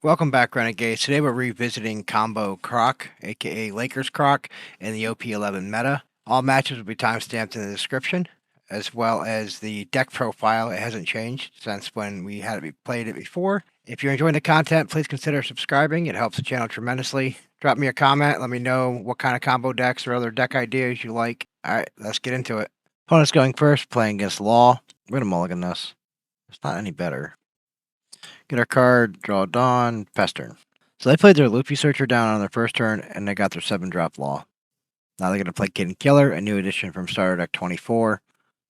Welcome back, Renegades. Today we're revisiting combo Croc, aka Lakers Croc, in the OP11 meta. All matches will be timestamped in the description, as well as the deck profile. It hasn't changed since when we played it before. If you're enjoying the content, please consider subscribing. It helps the channel tremendously. Drop me a comment. Let me know what kind of combo decks or other deck ideas you like. All right, let's get into it. Opponent's going first, playing against Law. We're going to mulligan this. It's not any better. Get our card, draw Dawn, pass turn. So they played their Luffy Searcher down on their first turn, and they got their 7-drop Law. Now they're going to play Kid and Killer, a new addition from Starter Deck 24.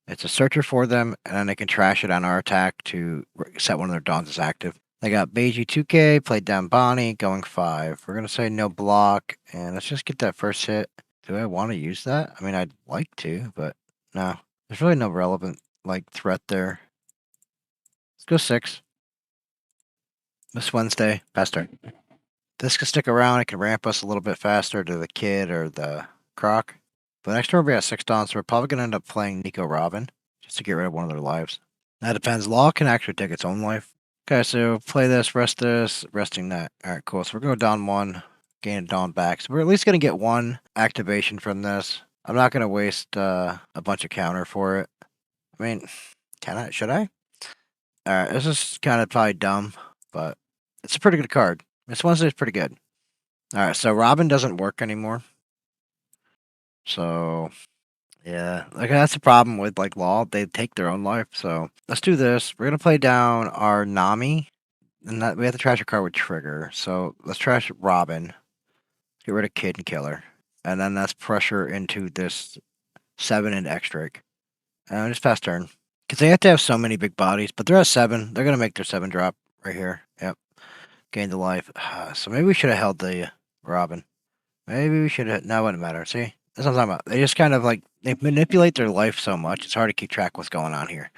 It's a Searcher for them, and then they can trash it on our attack to set one of their Dawns as active. They got Beiji 2K, played down Bonnie, going 5. We're going to say no block, and let's just get that first hit. Do I want to use that? I mean, I'd like to, but no. There's really no relevant threat there. Let's go 6. This Wednesday, pass turn. This can stick around. It can ramp us a little bit faster to the Kid or the Croc. But next turn we have 6 Dawn, so we're probably going to end up playing Nico Robin just to get rid of one of their lives. That depends. Law can actually take its own life. Okay, so play this, resting that. Alright, cool. So we're going to go down 1, gain a Dawn back. So we're at least going to get 1 activation from this. I'm not going to waste a bunch of counter for it. I mean, can I? Should I? Alright, this is kind of probably dumb, but it's a pretty good card. This Wednesday's pretty good. Alright, so Robin doesn't work anymore. So, yeah. That's the problem with, Law. They take their own life. So, let's do this. We're going to play down our Nami. And we have to trash a card with Trigger. So, let's trash Robin. Get rid of Kid and Killer. And then that's pressure into this 7 and X-Drake. And just pass turn. Because they have to have so many big bodies. But they're at 7. They're going to make their 7 drop right here. Yep. Gain the life. So maybe we should have held the Robin. Maybe we should have. No, it wouldn't matter. See? That's what I'm talking about. They just kind of they manipulate their life so much. It's hard to keep track of what's going on here.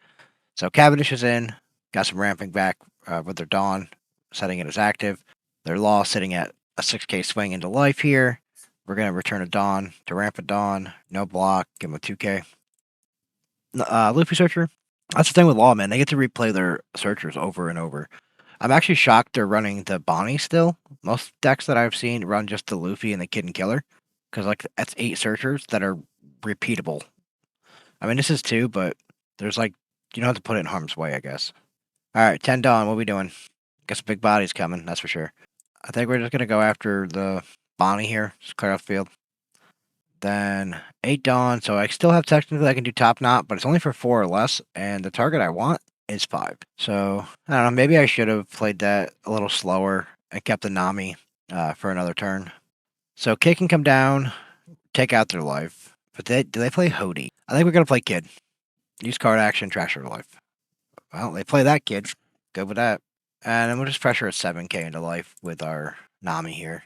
So Cavendish is in. Got some ramping back with their Dawn, setting it as active. Their Law sitting at a 6K swing into life here. We're going to return a Dawn to ramp a Dawn. No block. Give them a 2K. Luffy Searcher. That's the thing with Law, man. They get to replay their Searchers over and over. I'm actually shocked they're running the Bonnie still. Most decks that I've seen run just the Luffy and the Kid and Killer. Because, that's 8 Searchers that are repeatable. I mean, this is 2, but there's, you don't have to put it in harm's way, I guess. Alright, 10 Dawn, what are we doing? Guess a big body's coming, that's for sure. I think we're just going to go after the Bonnie here. Just clear out the field. Then 8 Dawn, so I still have technically I can do Top Knot, but it's only for 4 or less, and the target I want is 5. So, I don't know, maybe I should have played that a little slower and kept the Nami for another turn. So Kid can come down, take out their life. But do they play Hody? I think we're going to play Kid. Use card action, trash their life. Well, they play that Kid. Good with that. And then we'll just pressure a 7K into life with our Nami here.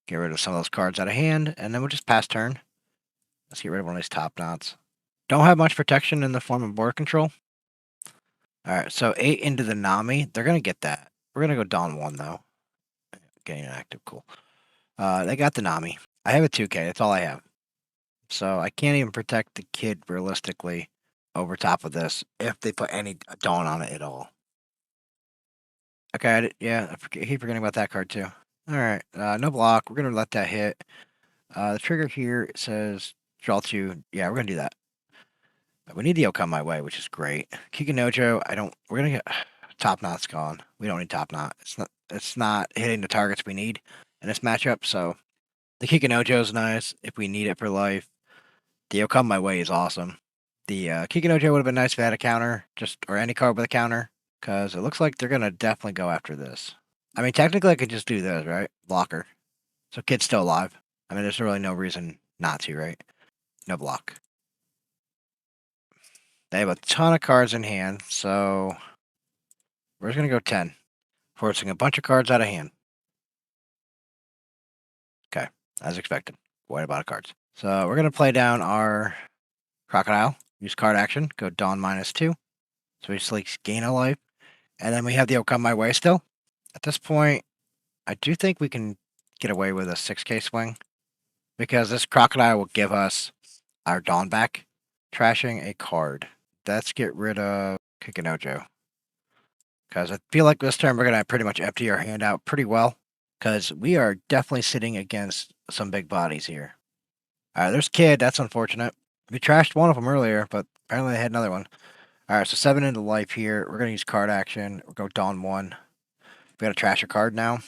Get rid of some of those cards out of hand, and then we'll just pass turn. Let's get rid of one of these Top Knots. Don't have much protection in the form of board control. Alright, so 8 into the Nami. They're going to get that. We're going to go Dawn 1, though. Getting an active, cool. They got the Nami. I have a 2K, that's all I have. So I can't even protect the Kid realistically over top of this if they put any Dawn on it at all. Okay, I keep forgetting about that card too. Alright, no block. We're going to let that hit. The trigger here says draw 2. Yeah, we're going to do that. We need the come my way, which is great. Kikinojo, we're going to get Top Knot's gone. We don't need Top Knot. It's not hitting the targets we need in this matchup, so the Kikinojo is nice if we need it for life. The come my way is awesome. The Kikinojo would have been nice if it had a counter, or any card with a counter, because it looks like they're going to definitely go after this. I mean, technically I could just do this, right? Blocker. So Kid's still alive. I mean, there's really no reason not to, right? No block. They have a ton of cards in hand, so we're just going to go 10. Forcing a bunch of cards out of hand. Okay, as expected. Quite a lot of cards. So we're going to play down our Crocodile. Use card action. Go Dawn -2. So we just gain a life. And then we have the come my way still. At this point, I do think we can get away with a 6K swing. Because this Crocodile will give us our Dawn back. Trashing a card. Let's get rid of Kikinojo. Because I feel like this turn we're going to pretty much empty our hand out pretty well. Because we are definitely sitting against some big bodies here. Alright, there's Kid. That's unfortunate. We trashed one of them earlier, but apparently they had another one. Alright, so 7 into life here. We're going to use card action. We'll go Dawn 1. We got to trash a card now.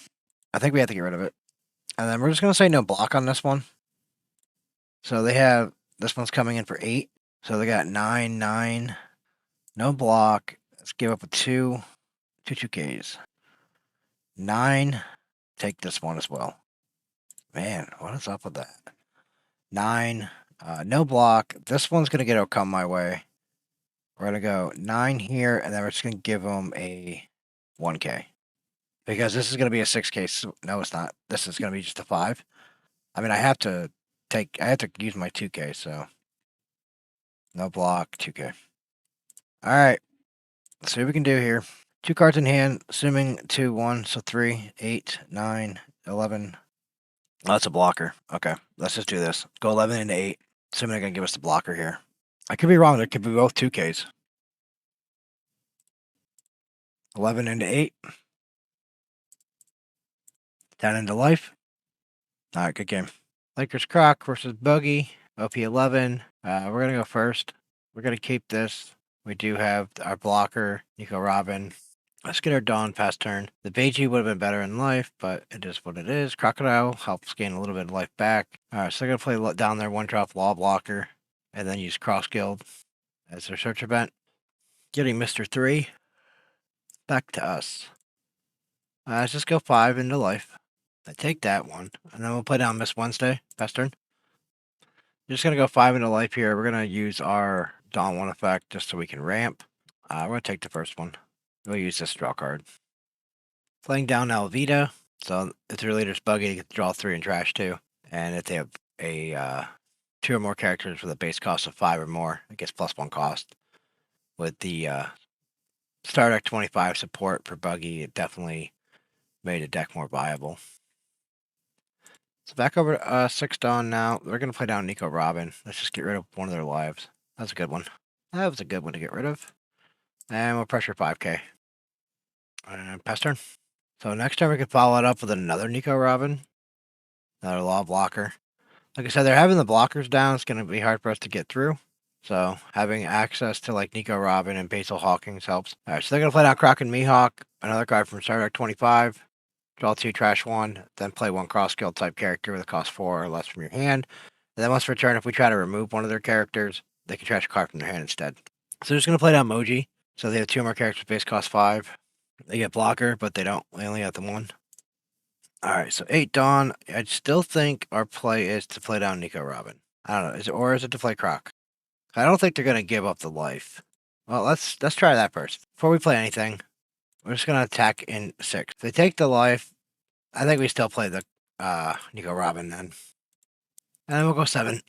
I think we have to get rid of it. And then we're just going to say no block on this one. So they have, this one's coming in for 8. So they got 9, 9. No block. Let's give up a 2. 2 2Ks. 9. Take this one as well. Man, what is up with that? 9. No block. This one's going to get come my way. We're going to go 9 here, and then we're just going to give them a 1K. Because this is going to be a 6K. No, it's not. This is going to be just a 5. I mean, I have to use my 2K, so. No block, 2K. Alright. Let's see what we can do here. 2 cards in hand, assuming 2, 1, so 3, 8, 9, 11. Oh, that's a blocker. Okay, let's just do this. Go 11 into 8. Assuming they're going to give us the blocker here. I could be wrong. There could be both 2Ks. 11 into 8. 10 into life. Alright, good game. Lakers Croc versus Buggy. OP 11. We're going to go first. We're going to keep this. We do have our blocker, Nico Robin. Let's get our Dawn past turn. The Beiji would have been better in life, but it is what it is. Crocodile helps gain a little bit of life back. Alright, so they're going to play down their 1-drop Law Blocker, and then use Cross Guild as their search event. Getting Mr. 3 back to us. Let's just go 5 into life. I take that one, and then we'll play down Miss Wednesday past turn. Just going to go 5 into life here. We're going to use our Dawn 1 effect just so we can ramp. We're going to take the first one. We'll use this draw card. Playing down Alvita. So if their leader's Buggy, they get to draw 3 and trash 2. And if they have a 2 or more characters with a base cost of 5 or more, it gets +1 cost. With the Star Deck 25 support for Buggy, it definitely made the deck more viable. So back over to 6 Dawn now. We're going to play down Nico Robin. Let's just get rid of one of their lives. That's a good one. That was a good one to get rid of. And we'll pressure 5K. And pass turn. So next turn we can follow it up with another Nico Robin. Another Law Blocker. Like I said, they're having the blockers down. It's going to be hard for us to get through. So having access to like Nico Robin and Basil Hawkins helps. Alright, so they're going to play down Croc and Mihawk. Another card from Star Trek 25. Draw 2, trash 1. Then play 1 cross guild type character with a cost 4 or less from your hand. And then once per turn, if we try to remove one of their characters, they can trash a card from their hand instead. So they're just going to play down Moji. So they have 2 more characters with base cost 5. They get blocker, but they don't. They only have the 1. Alright, so 8 Dawn. I still think our play is to play down Nico Robin. I don't know. Or is it to play Croc? I don't think they're going to give up the life. Well, let's try that first. Before we play anything, we're just going to attack in 6. If they take the life, I think we still play the Nico Robin then. And then we'll go 7.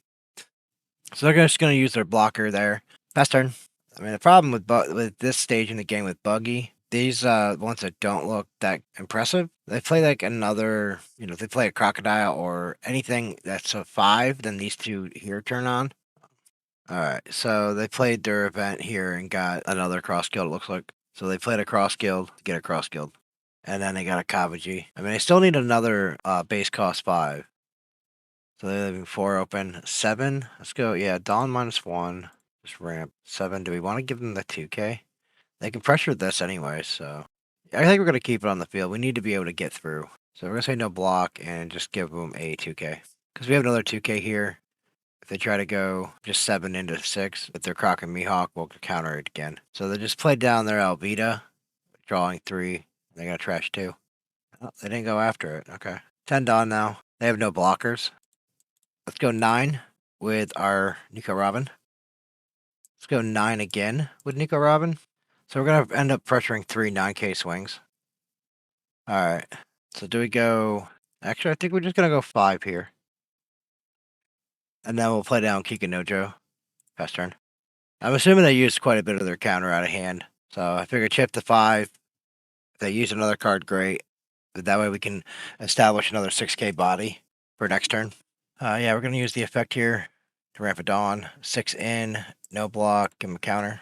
So they're just going to use their blocker there. Pass turn. I mean, the problem with this stage in the game with Buggy, these ones that don't look that impressive, they play like another, if they play a Crocodile or anything that's a 5, then these 2 here turn on. Alright, so they played their event here and got another cross guild, it looks like. So they played a cross guild to get a cross guild. And then they got a Koby. I mean, they still need another base cost 5. So they're leaving 4 open. 7. Let's go. Yeah, Dawn -1. Just ramp. 7. Do we want to give them the 2K? They can pressure this anyway, so. I think we're going to keep it on the field. We need to be able to get through. So we're going to say no block and just give them a 2K. Because we have another 2K here. If they try to go just 7 into 6 with their Croc and Mihawk, we'll counter it again. So they just played down their Alvita, drawing 3. They got trash 2. Oh, they didn't go after it. Okay. 10 Dawn now. They have no blockers. Let's go 9 with our Nico Robin. Let's go 9 again with Nico Robin. So we're going to end up pressuring 3 9K swings. Alright. So do we go... Actually, I think we're just going to go 5 here. And then we'll play down Kikanojo. Pass turn. I'm assuming they used quite a bit of their counter out of hand. So I figure chip to 5. If they use another card, great. But that way we can establish another 6K body for next turn. Yeah, we're going to use the effect here to ramp it Dawn. 6 in, no block, give them a counter.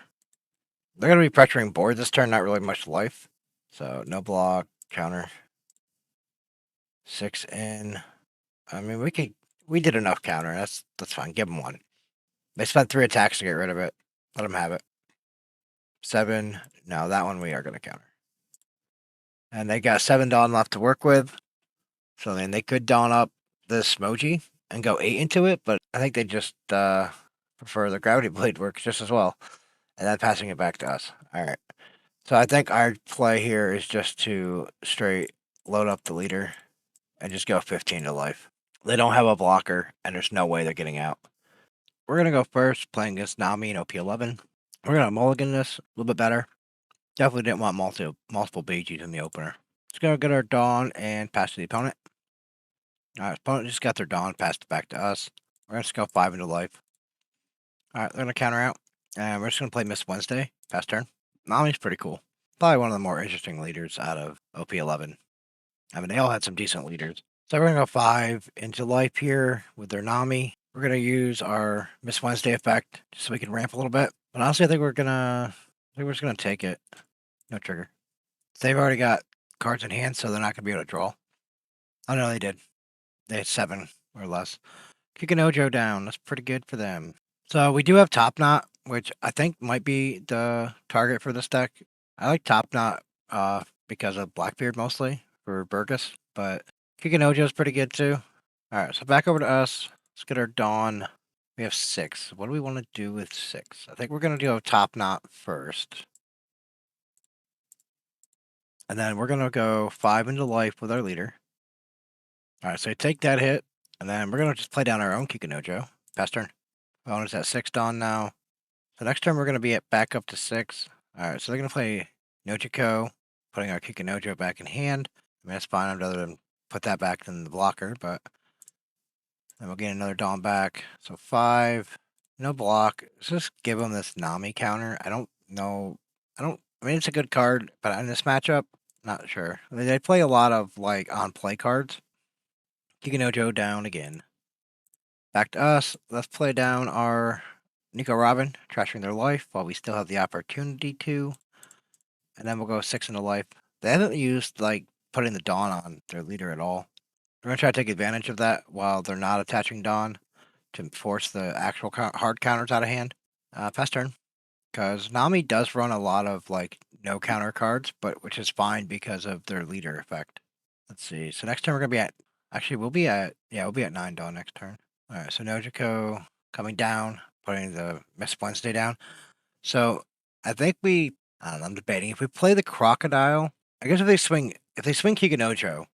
They're going to be pressuring board this turn, not really much life. So no block, counter. 6 in. I mean, we did enough counter. That's fine. Give them 1. They spent 3 attacks to get rid of it. Let them have it. 7. No, that one we are going to counter. And they got 7 Dawn left to work with. So then they could Dawn up this Moji and go 8 into it, but I think they just prefer the Gravity Blade works just as well. And then passing it back to us. All right. So I think our play here is just to straight load up the leader and just go 15 to life. They don't have a blocker, and there's no way they're getting out. We're going to go first, playing against Nami in OP11. We're going to mulligan this a little bit better. Definitely didn't want multiple Buggies in the opener. Let's go get our Dawn and pass to the opponent. Alright, opponent just got their Dawn, passed it back to us. We're going to go 5 into life. Alright, they're going to counter out. And we're just going to play Miss Wednesday, pass turn. Nami's pretty cool. Probably one of the more interesting leaders out of OP11. I mean, they all had some decent leaders. So we're going to go 5 into life here with their Nami. We're going to use our Miss Wednesday effect just so we can ramp a little bit. But honestly, I think we're just going to take it. No trigger. They've already got cards in hand, so they're not going to be able to draw. Oh, no, they did. They had 7 or less. Kick an Ojo down. That's pretty good for them. So we do have Top Knot, which I think might be the target for this deck. I like Top Knot because of Blackbeard mostly for Burgess, but Kicking Ojo is pretty good too. Alright, so back over to us. Let's get our Dawn. We have 6. What do we want to do with 6? I think we're going to do a Top Knot first. And then we're going to go 5 into life with our leader. Alright, so take that hit. And then we're going to just play down our own Kikinojo. Pass turn. Opponent's at 6 Dawn now. So next turn we're going to be at back up to 6. Alright, so they're going to play Nojiko, putting our Kikinojo back in hand. I mean, that's fine. I'd rather than put that back than the blocker, but then we'll get another Dawn back. So 5. No block. Let's just give them this Nami counter. I don't know. I mean, it's a good card, but in this matchup, not sure. I mean, they play a lot of, like, on-play cards. Kikinojo down again. Back to us. Let's play down our Nico Robin, trashing their life while we still have the opportunity to. And then we'll go 6 into life. They haven't used, like, putting the Dawn on their leader at all. We're going to try to take advantage of that while they're not attaching Dawn to force the actual hard counters out of hand. Pass turn. Because Nami does run a lot of, like, no counter cards, but which is fine because of their leader effect. Let's see. So next turn we're going to be at... Actually, we'll be at 9 Dawn next turn. Alright, so Nojiko coming down, putting the Miss Wednesday down. So I think I don't know, I'm debating. If we play the Crocodile, I guess if they swing Kikinojo,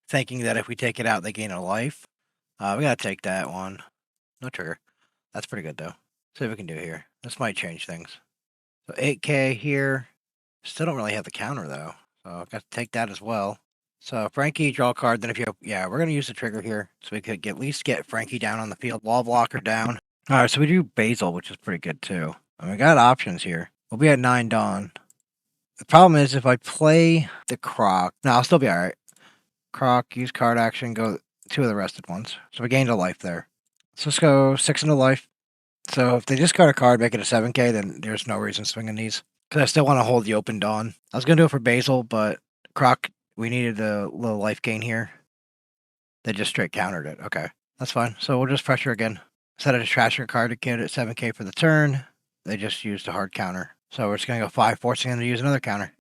thinking that if we take it out, they gain a life, we gotta take that one. No trigger. That's pretty good, though. See what we can do here. This might change things. So 8K here. Still don't really have the counter, though. So I've got to take that as well. So Frankie, draw a card. Then if you... Yeah, we're going to use the trigger here. So we could at least get Frankie down on the field. Wall blocker down. Alright, so we do Basil, which is pretty good, too. And we got options here. We'll be at 9 Dawn. The problem is if I play the Croc... No, I'll still be alright. Croc, use card action, go 2 of the rested ones. So we gained a life there. So let's go 6 into life. So if they discard a card, make it a 7K, then there's no reason swinging these. Because I still want to hold the open Dawn. I was going to do it for Basil, but Croc, we needed a little life gain here. They just straight countered it. Okay, that's fine. So we'll just pressure again. Instead of just trashing a card to get it 7K for the turn, they just used a hard counter. So we're just going to go 5, forcing them to use another counter.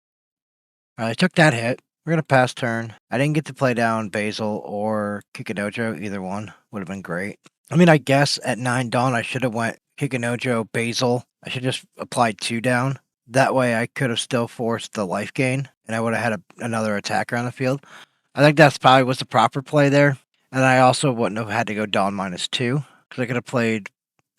Alright, I took that hit. We're going to pass turn. I didn't get to play down Basil or Kikinojo. Either one would have been great. I mean, I guess at 9 Dawn, I should have went Kikinojo, Basil. I should just applied 2 down. That way, I could have still forced the life gain, and I would have had another attacker on the field. I think that's probably was the proper play there. And I also wouldn't have had to go Dawn -2, because I could have played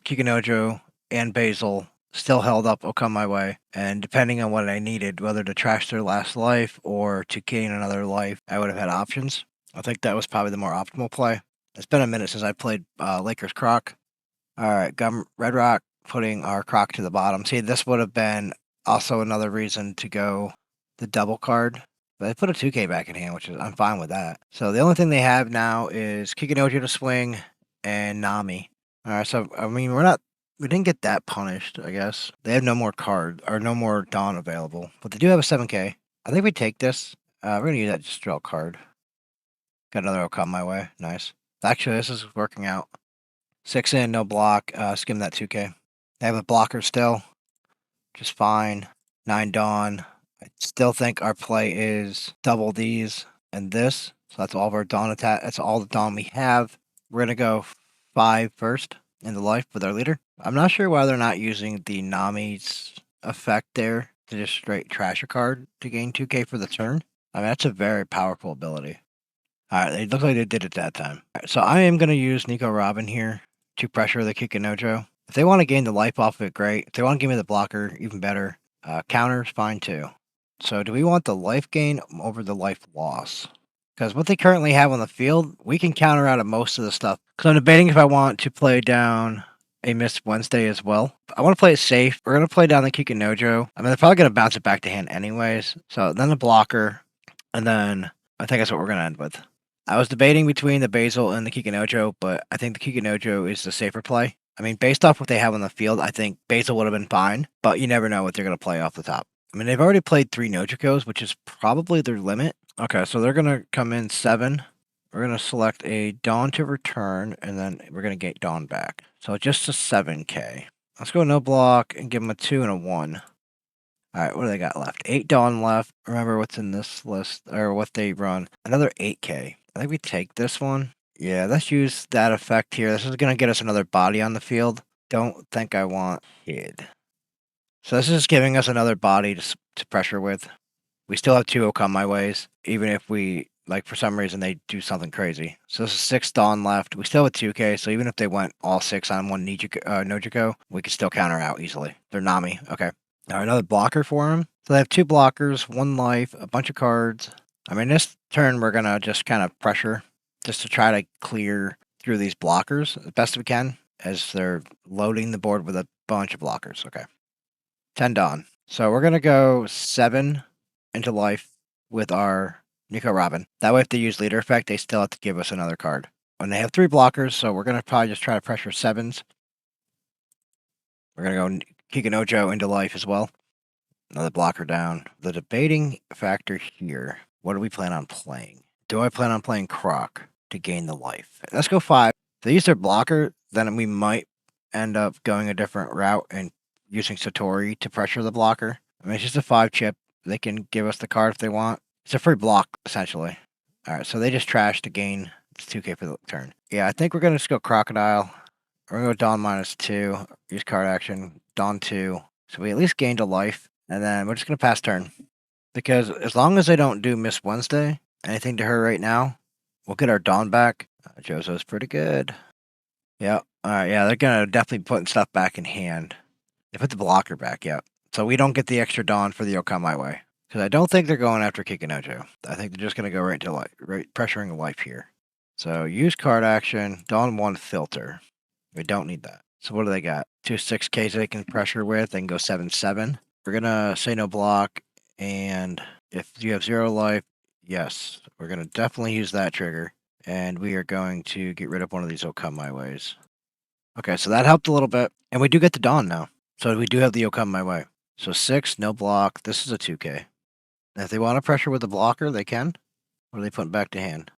Kikinojo and Basil, still held up, will come my way. And depending on what I needed, whether to trash their last life or to gain another life, I would have had options. I think that was probably the more optimal play. It's been a minute since I played Lakers Croc. Alright, Red Rock, putting our Croc to the bottom. See, this would have been also another reason to go the double card. But they put a 2K back in hand, which is, I'm fine with that. So the only thing they have now is Kikinojo to swing and Nami. Alright, so, I mean, we didn't get that punished, I guess. They have no more card, or no more Dawn available. But they do have a 7K. I think we take this. We're going to use that just draw a card. Got another come my way. Nice. Actually, this is working out. 6 in, no block. Skim that 2K. They have a blocker still. Just fine. 9 Dawn. I still think our play is double these and this. So that's all of our Dawn attack. That's all the Dawn we have. We're going to go 5 first in the life with our leader. I'm not sure why they're not using the Nami's effect there to just straight trash a card to gain 2K for the turn. I mean, that's a very powerful ability. Alright, it looks like they did it that time. Right, so I am going to use Nico Robin here to pressure the Kikinojo. If they want to gain the life off of it, great. If they want to give me the blocker, even better. Counter's fine too. So do we want the life gain over the life loss? Because what they currently have on the field, we can counter out of most of the stuff. So I'm debating if I want to play down a Missed Wednesday as well. I want to play it safe. We're going to play down the Kikinojo. I mean, they're probably going to bounce it back to hand anyways. So then the blocker, and then I think that's what we're going to end with. I was debating between the Basil and the Kikinojo, but I think the Kikinojo is the safer play. I mean, based off what they have on the field, I think Basil would have been fine, but you never know what they're going to play off the top. I mean, they've already played 3 Nojikos, which is probably their limit. Okay, so they're going to come in 7. We're going to select a Dawn to return, and then we're going to get Dawn back. So just a 7K. Let's go no block and give them a 2 and a 1. All right, what do they got left? 8 Dawn left. Remember what's in this list, or what they run. Another 8K. I think we take this one. Yeah, let's use that effect here. This is going to get us another body on the field. Don't think I want Kid. So this is just giving us another body to pressure with. We still have 2 Come My Ways, even if we, like, for some reason they do something crazy. So this is 6 Dawn left. We still have 2K, so even if they went all 6 on one Nojiko, we could still counter out easily. They're Nami. Okay. All right, another blocker for them. So they have 2 blockers, 1 life, a bunch of cards. I mean, this turn we're going to just kind of pressure just to try to clear through these blockers as best we can as they're loading the board with a bunch of blockers. Okay. 10 Dawn. So we're going to go 7 into life with our Nico Robin. That way if they use leader effect, they still have to give us another card. And they have 3 blockers, so we're going to probably just try to pressure 7s. We're going to go Kikinojo into life as well. Another blocker down. The debating factor here. What do we plan on playing? Do I plan on playing Croc to gain the life? Let's go 5. If they use their blocker, then we might end up going a different route and using Satori to pressure the blocker. I mean, it's just a 5 chip. They can give us the card if they want. It's a free block, essentially. All right, so they just trash to gain 2K for the turn. Yeah, I think we're going to just go Crocodile. We're going to go Dawn -2. Use card action. Dawn 2. So we at least gained a life. And then we're just going to pass turn. Because as long as they don't do Miss Wednesday, anything to her right now, we'll get our Dawn back. Jozo's pretty good. Yeah. All right. Yeah, they're going to definitely be putting stuff back in hand. They put the blocker back, yeah. So we don't get the extra Dawn for the Okam My Way. Because I don't think they're going after Kikinojo. I think they're just going to go right into life, right, pressuring life here. So use card action, Dawn 1 filter. We don't need that. So what do they got? 2 6Ks they can pressure with. They can go 7/7. We're going to say no block. And if you have 0 life, yes, we're going to definitely use that trigger. And we are going to get rid of one of these Okam My Ways. Okay, so that helped a little bit. And we do get the Dawn now. So we do have the Okam My Way. So 6, no block. This is a 2K. And if they want to pressure with the blocker, they can. What are they putting back to hand?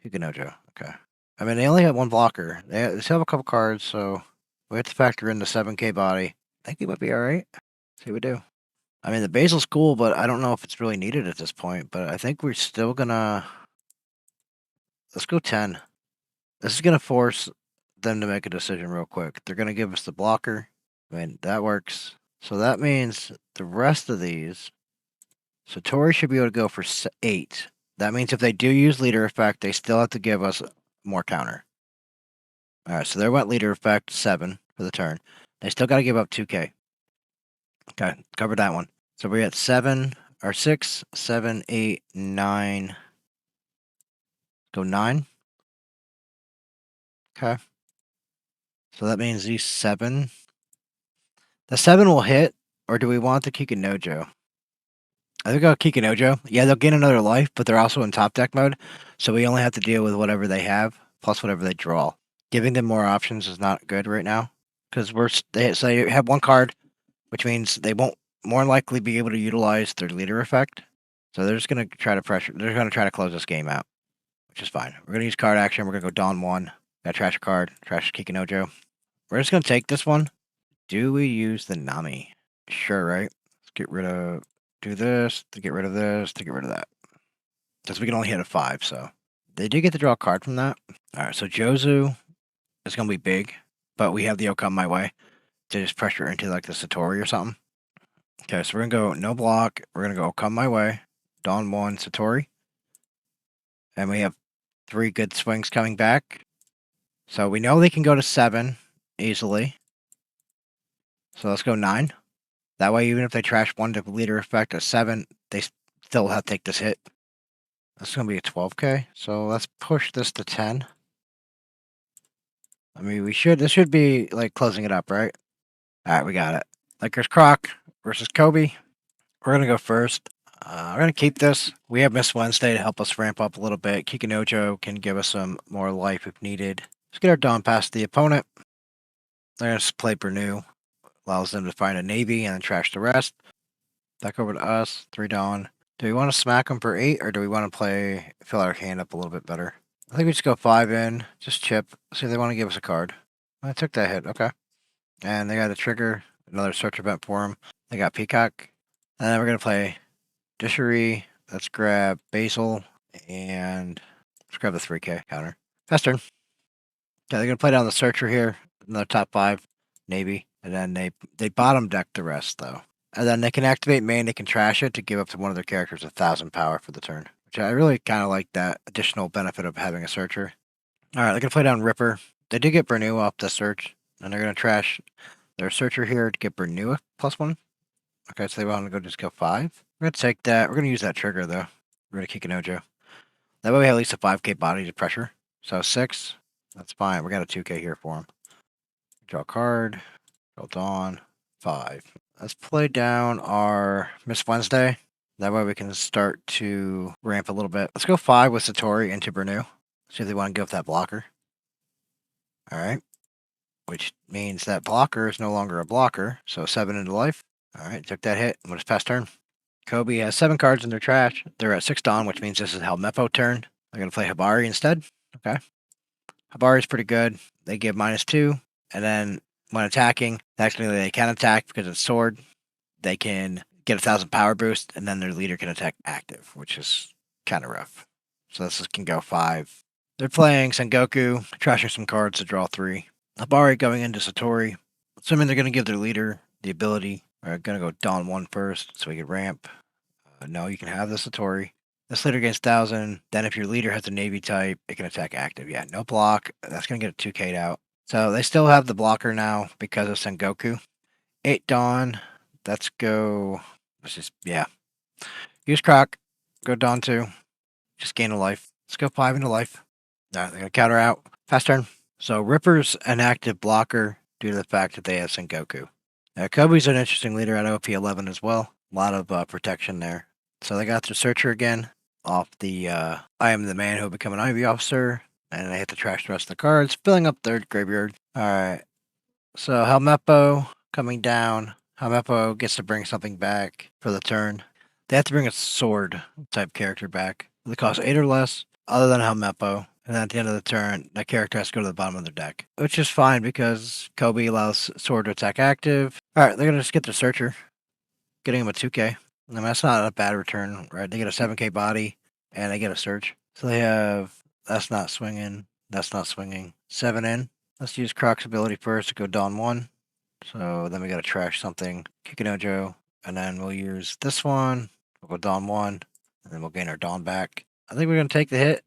Hikinojo. Okay. I mean, they only have 1 blocker. They still have a couple cards, so we have to factor in the 7K body. I think he might be alright. See what we do. I mean, the Basil's cool, but I don't know if it's really needed at this point. But I think we're still gonna... Let's go 10. This is gonna force them to make a decision real quick. They're gonna give us the blocker. I mean, that works. So that means the rest of these... So Tori should be able to go for 8. That means if they do use leader effect, they still have to give us more counter. Alright, so there went leader effect, 7 for the turn. They still got to give up 2K. Okay, covered that one. So we're at 7, or 6, 7, 8, 9. Go 9. Okay. So that means these 7. The 7 will hit, or do we want the Kikinojo? I think I'll Kikinojo. Yeah, they'll gain another life, but they're also in top deck mode, so we only have to deal with whatever they have, plus whatever they draw. Giving them more options is not good right now, because they have 1 card, which means they won't more likely be able to utilize their leader effect. So they're just gonna try to pressure. They're gonna try to close this game out, which is fine. We're gonna use card action. We're gonna go Dawn 1. Got trash a card. Trash Kikinojo. We're just gonna take this one. Do we use the Nami? Sure, right? Let's get rid of. Do this to get rid of this to get rid of that. Because we can only hit a 5, so they do get to draw a card from that. All right, so Jozu is gonna be big, but we have the O come my way to just pressure into like the Satori or something. Okay, so we're gonna go no block. We're gonna go come my way. Dawn 1 Satori. And we have 3 good swings coming back. So we know they can go to 7 easily. So let's go 9. That way, even if they trash 1 to leader effect, a 7, they still have to take this hit. That's gonna be a 12k. So let's push this to 10. I mean, this should be like closing it up, right? All right, we got it. Lakers Croc versus Koby. We're gonna go first. We're gonna keep this. We have Miss Wednesday to help us ramp up a little bit. Kikinojo can give us some more life if needed. Let's get our Dawn past the opponent. They're gonna play Bernu. Allows them to find a Navy and then trash the rest. Back over to us. 3 Dawn. Do we want to smack them for 8 or do we want to fill our hand up a little bit better? I think we just go 5 in. Just chip. See if they want to give us a card. I took that hit. Okay. And they got a trigger. Another search event for them. They got Peacock. And then we're going to play Dishery. Let's grab Basil. And let's grab the 3k counter. Fast turn. Yeah, they're going to play down the Searcher here. Another top 5. Navy. And then they bottom deck the rest, though. And then they can activate main. They can trash it to give up to one of their characters 1,000 power for the turn. Which I really kind of like that additional benefit of having a Searcher. All right, they're going to play down Ripper. They did get Bernu off the search. And they're going to trash their Searcher here to get Bernu +1. Okay, so they want to just go 5. We're going to take that. We're going to use that trigger, though. We're going to kick an Ojo. That way we have at least a 5k body to pressure. So 6. That's fine. We got a 2k here for him. Draw a card. Draw Dawn. 5. Let's play down our Miss Wednesday. That way we can start to ramp a little bit. Let's go 5 with Satori into Bernu. See if they want to give that blocker. All right. Which means that blocker is no longer a blocker. So 7 into life. All right, took that hit. What is pass turn? Koby has 7 cards in their trash. They're at 6 Dawn, which means this is Helmeppo turn. They're going to play Hibari instead. Okay. Hibari is pretty good. They give -2. And then when attacking, actually they can attack because it's sword. They can get 1,000 power boost, and then their leader can attack active, which is kind of rough. So this can go 5. They're playing Sengoku, trashing some cards to draw 3. Hibari going into Satori. Assuming they're going to give their leader the ability. We're going to go Dawn 1 first, so we can ramp. No, you can have the Satori. This leader gains 1,000. Then if your leader has a Navy type, it can attack active. Yeah, no block. That's going to get a 2K'd out. So they still have the blocker now because of Sengoku. 8 Dawn. Let's go. Let's just, yeah. Use Croc. Go Dawn 2. Just gain a life. Let's go 5 into life. They're going to counter out. Fast turn. So Ripper's an active blocker due to the fact that they have Sengoku. Koby's an interesting leader at OP 11 as well. A lot of protection there. So they got their Searcher again off the I am the man who will become an Ivy officer. And they hit to trash the rest of the cards, filling up their graveyard. Alright. So Helmeppo coming down. Helmeppo gets to bring something back for the turn. They have to bring a sword type character back. They cost 8 or less, other than Helmeppo. And then at the end of the turn, that character has to go to the bottom of their deck. Which is fine because Koby allows sword to attack active. Alright, they're going to just get their Searcher. Getting him a 2k. I mean, that's not a bad return, right? They get a 7k body, and they get a Search. So they have... That's not swinging. That's not swinging. 7 in. Let's use Croc's ability first to go Dawn 1. So then we got to trash something. Kikinojo. And then we'll use this one. We'll go Dawn 1. And then we'll gain our Dawn back. I think we're going to take the hit.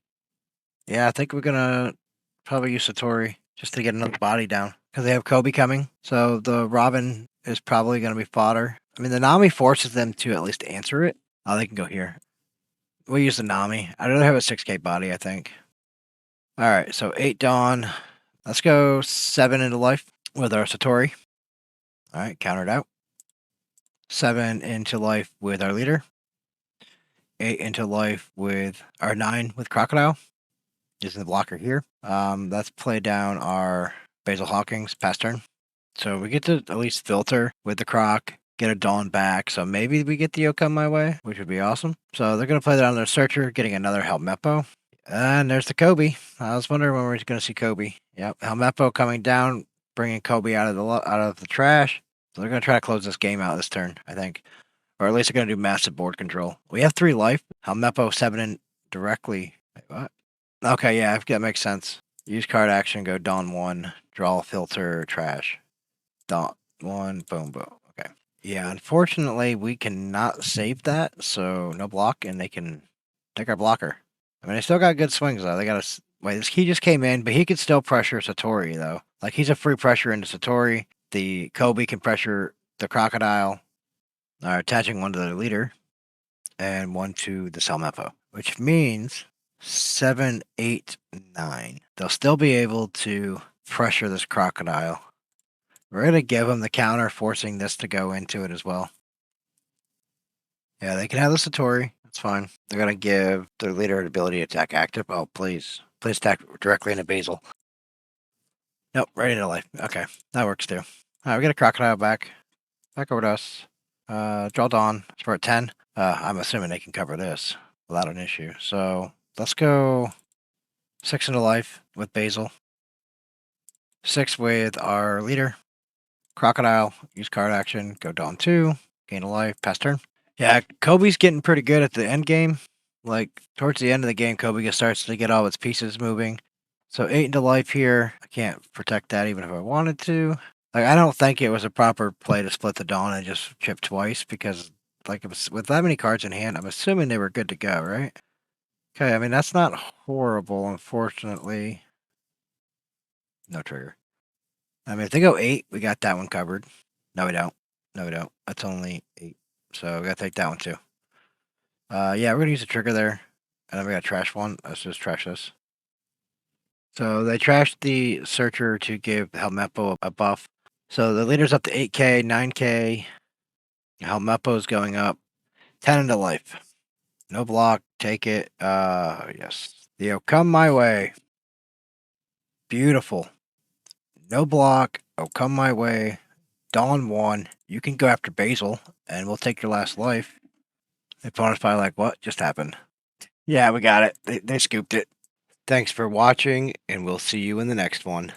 Yeah, I think we're going to probably use Satori just to get another body down. Because they have Koby coming. So the Robin is probably going to be fodder. I mean, the Nami forces them to at least answer it. Oh, they can go here. We'll use the Nami. I'd rather have a 6k body, I think. Alright, so 8 Dawn. Let's go 7 into life with our Satori. Alright, countered out. 7 into life with our leader. 8 into life with our 9 with Crocodile. Using the blocker here. Let's play down our Basil Hawkins pass turn. So we get to at least filter with the Croc. get a Dawn back, so maybe we get the come my way, which would be awesome. So they're going to play that on their Searcher, getting another Helmeppo. And there's the Koby. I was wondering when we were going to see Koby. Yep, Helmeppo coming down, bringing Koby out of the trash. So they're going to try to close this game out this turn, I think. Or at least they're going to do massive board control. We have 3 life. Helmeppo 7 in directly. Wait, what? Okay, yeah, that makes sense. Use card action, go Dawn 1, draw filter, trash. Dawn 1, boom, boom. Okay. Yeah, unfortunately, we cannot save that, so no block, and they can take our blocker. I mean, they still got good swings, though. They got a. Wait, he just came in, but he could still pressure Satori, though. Like, he's a free pressure into Satori. The Koby can pressure the Crocodile, attaching one to the leader, and one to the Helmeppo, which means 7, 8, 9. They'll still be able to pressure this Crocodile. We're going to give them the counter, forcing this to go into it as well. Yeah, they can have the Satori. That's fine. They're going to give their leader an ability to attack active. Oh, please. Please attack directly into Basil. Nope, right into life. Okay, that works too. All right, we get a Crocodile back. Back over to us. Draw Dawn. We're at 10. I'm assuming they can cover this without an issue. So let's go 6 into life with Basil. 6 with our leader. Crocodile, use card action, go Dawn 2, gain a life, pass turn. Yeah, Koby's getting pretty good at the end game. Like, towards the end of the game, Koby starts to get all its pieces moving. So 8 into life here. I can't protect that even if I wanted to. Like, I don't think it was a proper play to split the Dawn and just chip twice because, like, it was, with that many cards in hand, I'm assuming they were good to go, right? Okay, I mean, that's not horrible, unfortunately. No trigger. I mean, if they go 8, we got that one covered. No, we don't. No, we don't. That's only 8. So we got to take that one too. Yeah, we're going to use a trigger there. And then we got to trash one. Let's just trash this. So they trashed the Searcher to give Helmeppo a buff. So the leader's up to 8k, 9k. Helmeppo's going up 10 into life. No block. Take it. Yes. Theo, come my way. Beautiful. No block. Oh, come my way. Dawn 1. You can go after Basil, and we'll take your last life. The opponent's probably like, what just happened? Yeah, we got it. They scooped it. Thanks for watching, and we'll see you in the next one.